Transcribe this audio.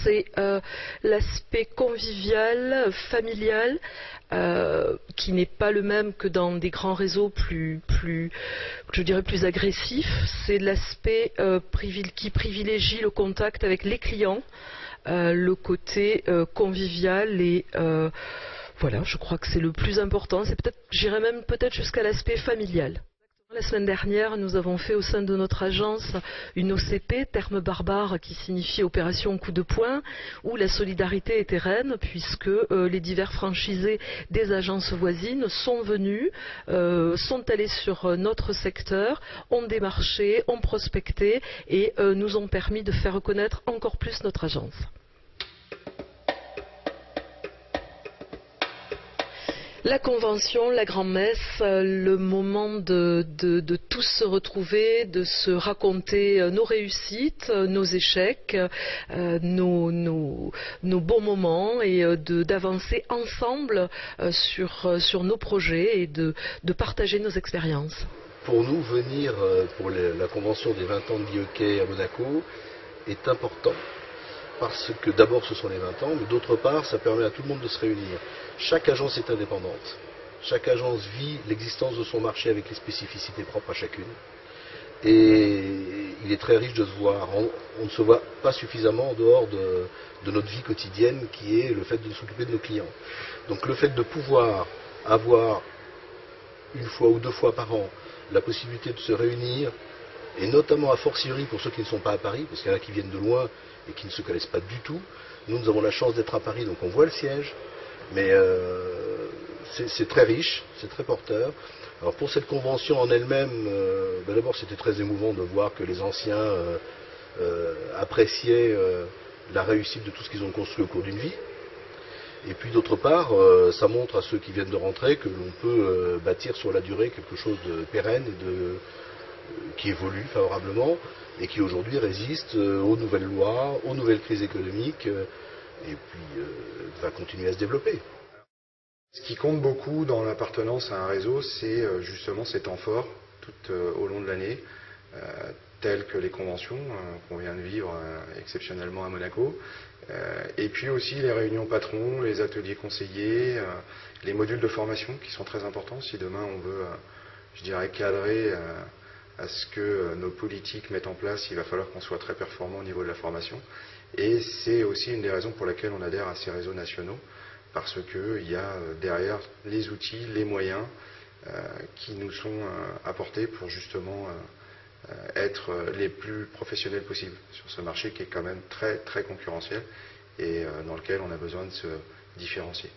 c'est l'aspect convivial, familial, qui n'est pas le même que dans des grands réseaux je dirais plus agressifs. C'est l'aspect qui privilégie le contact avec les clients, le côté convivial et voilà, je crois que c'est le plus important. C'est peut-être, j'irais même peut-être jusqu'à l'aspect familial. La semaine dernière, nous avons fait au sein de notre agence une OCP, terme barbare qui signifie opération coup de poing, où la solidarité était reine, puisque les divers franchisés des agences voisines sont venus, sont allés sur notre secteur, ont démarché, ont prospecté et nous ont permis de faire connaître encore plus notre agence. La convention, la grand-messe, le moment de tous se retrouver, de se raconter nos réussites, nos échecs, nos bons moments et d'avancer ensemble sur nos projets et de partager nos expériences. Pour nous, venir pour la convention des 20 ans de Guy-Hockey à Monaco est important. Parce que d'abord ce sont les 20 ans, mais d'autre part ça permet à tout le monde de se réunir. Chaque agence est indépendante. Chaque agence vit l'existence de son marché avec les spécificités propres à chacune. Et il est très riche de se voir. On ne se voit pas suffisamment en dehors de notre vie quotidienne qui est le fait de s'occuper de nos clients. Donc le fait de pouvoir avoir une fois ou deux fois par an la possibilité de se réunir, et notamment a fortiori pour ceux qui ne sont pas à Paris, parce qu'il y en a qui viennent de loin et qui ne se connaissent pas du tout. Nous avons la chance d'être à Paris, donc on voit le siège, mais c'est très riche, c'est très porteur. Alors pour cette convention en elle-même, d'abord c'était très émouvant de voir que les anciens appréciaient la réussite de tout ce qu'ils ont construit au cours d'une vie. Et puis d'autre part, ça montre à ceux qui viennent de rentrer que l'on peut bâtir sur la durée quelque chose de pérenne et qui évolue favorablement et qui aujourd'hui résiste aux nouvelles lois, aux nouvelles crises économiques et puis va continuer à se développer. Ce qui compte beaucoup dans l'appartenance à un réseau, c'est justement ces temps forts tout au long de l'année, tels que les conventions qu'on vient de vivre exceptionnellement à Monaco, et puis aussi les réunions patrons, les ateliers conseillers, les modules de formation qui sont très importants si demain on veut, je dirais, cadrer à ce que nos politiques mettent en place. Il va falloir qu'on soit très performant au niveau de la formation, et c'est aussi une des raisons pour lesquelles on adhère à ces réseaux nationaux, parce qu'il y a derrière les outils, les moyens qui nous sont apportés pour justement être les plus professionnels possibles sur ce marché qui est quand même très très concurrentiel et dans lequel on a besoin de se différencier.